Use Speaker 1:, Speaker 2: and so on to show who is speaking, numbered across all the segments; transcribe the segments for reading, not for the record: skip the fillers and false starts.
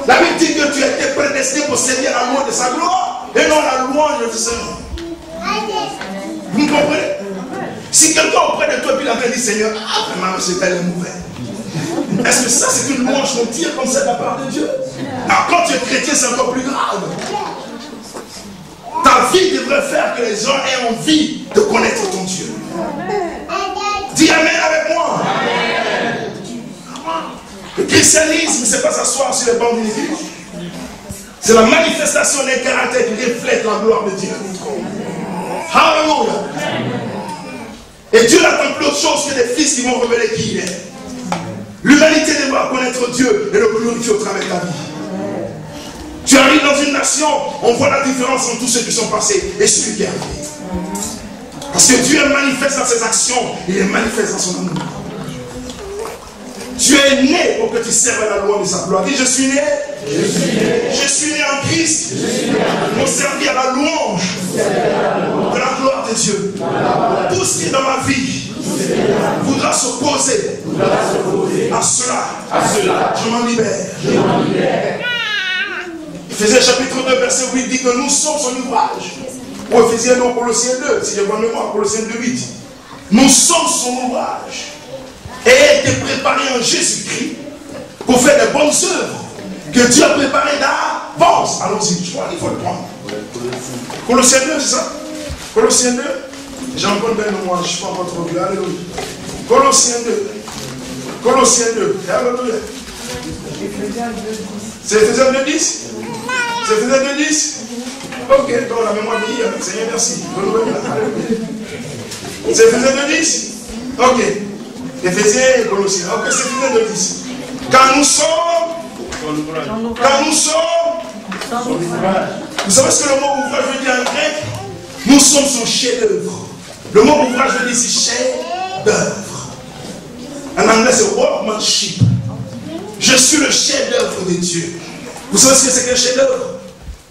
Speaker 1: La Bible dit que tu as été prédestiné pour servir la louange de sa gloire et non la louange de Seigneur. Vous me comprenez? Si quelqu'un auprès de toi puis la main dit Seigneur, ah vraiment c'est tellement mauvais. Est-ce que ça c'est une louange qu'on tire comme ça de la part de Dieu? Alors quand tu es chrétien c'est encore plus grave. Ta vie devrait faire que les gens aient envie de connaître ton Dieu. Dis Amen avec moi. Amen. Le christianisme, ce n'est pas s'asseoir sur les bancs d'une église. C'est la manifestation d'un caractère qui reflète la gloire de Dieu. Alléluia. Et Dieu n'attend plus autre chose que des fils qui vont révéler qui il est. L'humanité devra connaître Dieu et le glorifier au travers de ta vie. Tu arrives dans une nation, on voit la différence entre tous ceux qui sont passés et celui qui est arrivé. Parce que Dieu est manifeste dans ses actions, il est manifeste dans son amour. Tu es né pour que tu serves à la loi de sa gloire. Dis, je suis né. Je suis né en Christ. Pour servir à la louange de la gloire de Dieu. Tout ce qui est dans ma vie voudra s'opposer à cela. Je m'en libère. Éphésiens chapitre 2, verset 8 dit que nous sommes son ouvrage. Ou Éphésiens non, Colossiens 2, si j'ai bonne mémoire, Colossiens 2, 8. Nous sommes son ouvrage. Et a été préparé en Jésus-Christ pour faire des bonnes œuvres que Dieu a préparées d'avance. Allons-y, je crois qu'il faut le prendre. Colossiens 2, c'est ça? Colossiens 2, j'ai encore une belle mémoire, je ne suis pas encore trop vieux. Alléluia. Colossiens 2. Colossiens 2. Alléluia. C'est Éphésiens 2.10? C'est Éphésiens 2.10? Ok, donc la mémoire de hier. Seigneur, merci. C'est Éphésiens 2.10? Ok. Éphésiens et Colossiens. Ok, c'est Éphésiens 2.10. Quand nous sommes. Vous savez ce que le mot ouvrage veut dire en grec? Nous sommes son chef-d'œuvre. Le mot ouvrage veut dire ici chef-d'œuvre. En anglais, c'est workmanship. Je suis le chef-d'œuvre de Dieu. Vous savez ce que c'est qu'un chef-d'œuvre?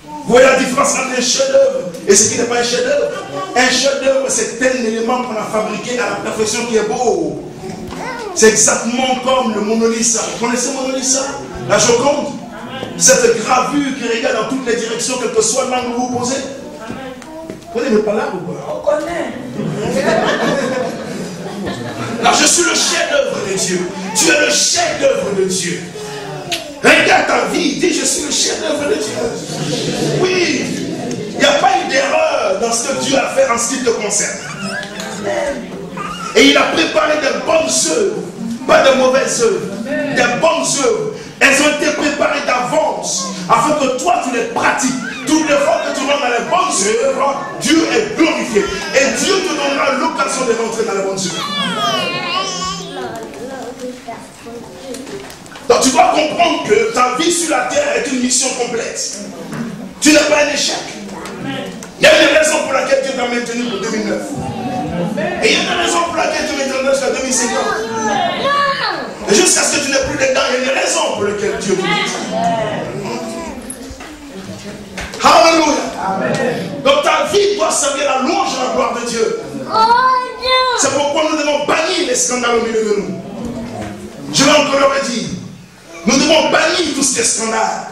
Speaker 1: Vous voyez la différence entre un chef-d'œuvre et ce qui n'est pas un chef-d'œuvre? Un chef-d'œuvre, c'est un élément qu'on a fabriqué à la perfection qui est beau. C'est exactement comme le Mona Lisa. Vous connaissez Mona Lisa? La Joconde? Cette gravure qui regarde dans toutes les directions, quel que soit l'angle où vous posez. Vous n'êtes pas là ou quoi? On connaît. Alors je suis le chef-d'œuvre de Dieu. Tu es le chef-d'œuvre de Dieu. Regarde ta vie, dis je suis le chef-d'œuvre de Dieu. Oui, il n'y a pas eu d'erreur dans ce que Dieu a fait en ce qui te concerne. Et il a préparé de bonnes œuvres, pas de mauvaises œuvres, des bonnes œuvres. Elles ont été préparées d'avance afin que toi tu les pratiques. Toutes les fois que tu rentres dans les bonnes œuvres, Dieu est glorifié. Et Dieu te donnera l'occasion de rentrer dans les bonnes œuvres. Donc tu dois comprendre que ta vie sur la terre est une mission complexe. Tu n'es pas un échec. Il y a une raison pour laquelle Dieu t'a maintenu pour 2009. Et il y a une raison pour laquelle tu m'as jusqu'à 2050. Et jusqu'à ce que tu n'aies plus dedans, il y a une raison pour laquelle Dieu te maintient. Alléluia. Donc ta vie doit servir la louange et la gloire de Dieu. C'est pourquoi nous devons bannir les scandales au milieu de nous. Je vais encore le redire. Nous devons bannir tous ces scandales.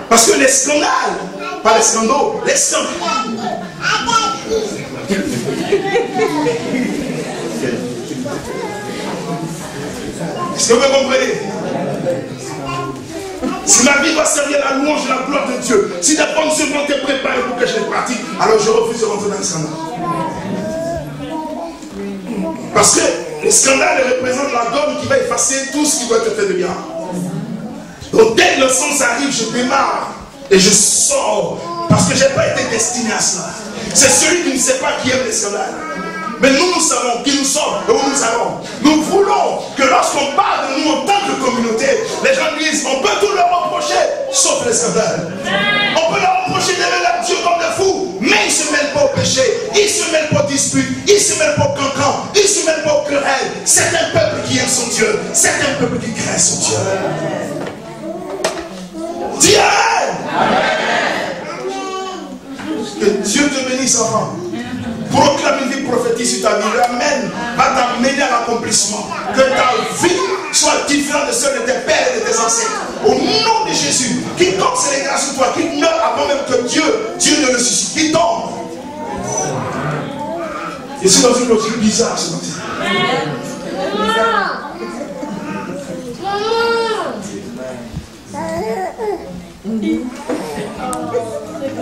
Speaker 1: Parce que les scandales, pas les scandaux, les scandales. Est-ce que vous comprenez? Si ma vie doit servir la louange et la gloire de Dieu, si des bonnes œuvres ont été préparées pour que je les pratique, alors je refuse de rentrer dans le scandale. Parce que le scandale représente la gomme qui va effacer tout ce qui doit te faire de bien. Donc dès que le sens arrive, je démarre et je sors. Parce que je n'ai pas été destiné à cela. C'est celui qui ne sait pas qui aime les scandales. Mais nous savons qui nous sommes et où nous allons. Nous voulons que lorsqu'on parle de nous en tant que communauté, les gens disent, on peut tout leur reprocher, sauf les scandales. On peut leur reprocher d'aimer Dieu comme des fous, mais ils ne se mêlent pas au péché, ils ne se mêlent pas aux disputes, ils ne se mêlent pas au cancan, ils ne se mêlent pas aux querelles. C'est un peuple qui aime son Dieu, c'est un peuple qui craint son Dieu. Dis Amen. Que Dieu te bénisse, enfant. Proclame une vie prophétique sur ta vie. Amen. Va t'amener à l'accomplissement. Que ta vie soit sois différent de ceux de tes pères et de tes ancêtres. Au nom de Jésus, quiconque se regarde sur toi, qui meurt avant même que Dieu ne le suscite, qui tombe. Je suis dans une logique bizarre ce matin.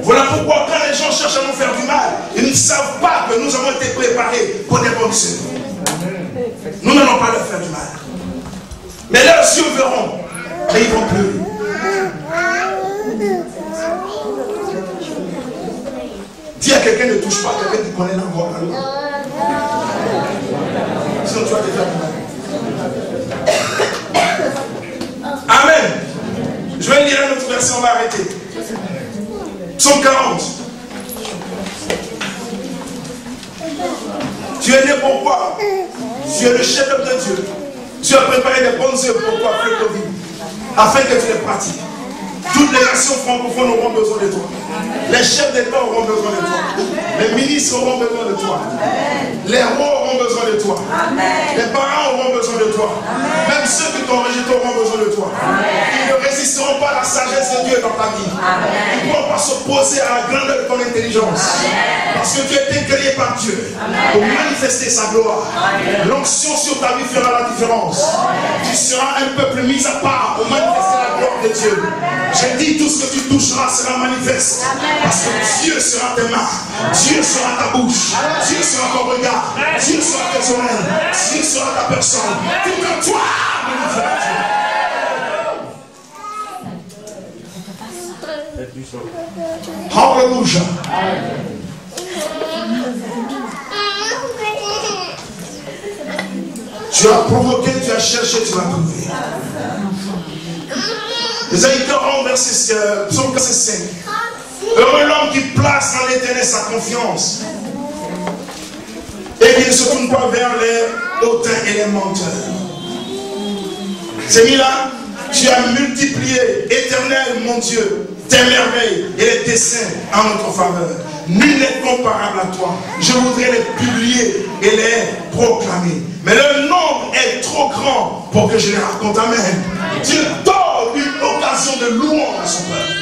Speaker 1: Voilà pourquoi quand les gens cherchent à nous faire du mal, ils ne savent pas que nous avons été préparés pour des bonnes œuvres. Nous n'allons pas leur faire du mal. Mais leurs yeux verront, mais ils vont pleurer. Dis à quelqu'un ne touche pas à quelqu'un qui connaît la mort. Sinon tu vas te faire du mal. Amen. Je vais lire un autre verset, on va arrêter. Psaume 40. Tu es né pourquoi? Tu es le chef-d'œuvre de Dieu. Tu as préparé des bonnes œuvres pour toi, frère de vie, afin que tu les pratiques. Toutes les nations francophones auront besoin de toi. Les chefs d'État auront besoin de toi. Les ministres auront besoin de toi. Les rois auront besoin de toi. Les parents auront besoin de toi. Même ceux qui t'ont rejeté auront besoin de toi. Ils ne résisteront pas à la sagesse de Dieu dans ta vie. Ils ne pourront pas s'opposer à la grandeur de ton intelligence. Parce que tu as été créé par Dieu pour manifester sa gloire. L'onction sur ta vie fera la différence. Tu seras un peuple mis à part pour manifester la gloire de Dieu. J'ai dit, tout ce que tu toucheras sera manifeste. Parce que Dieu sera tes mains, Dieu sera ta bouche, Dieu sera ton regard, Dieu sera tes oreilles, Dieu sera ta personne. Tout que toi magnifiera Dieu. Alléluia. Tu as provoqué, tu as cherché, tu vas trouver. Ésaïe 40, psaume 5. Heureux l'homme qui place dans l'Éternel sa confiance et qui ne se tourne pas vers les hautains et les menteurs. C'est mis là, tu as multiplié, Éternel mon Dieu, tes merveilles et les desseins en notre faveur. Nul n'est comparable à toi. Je voudrais les publier et les proclamer. Mais le nombre est trop grand pour que je les raconte. Amen. Dieu donne une occasion de louange à son peuple.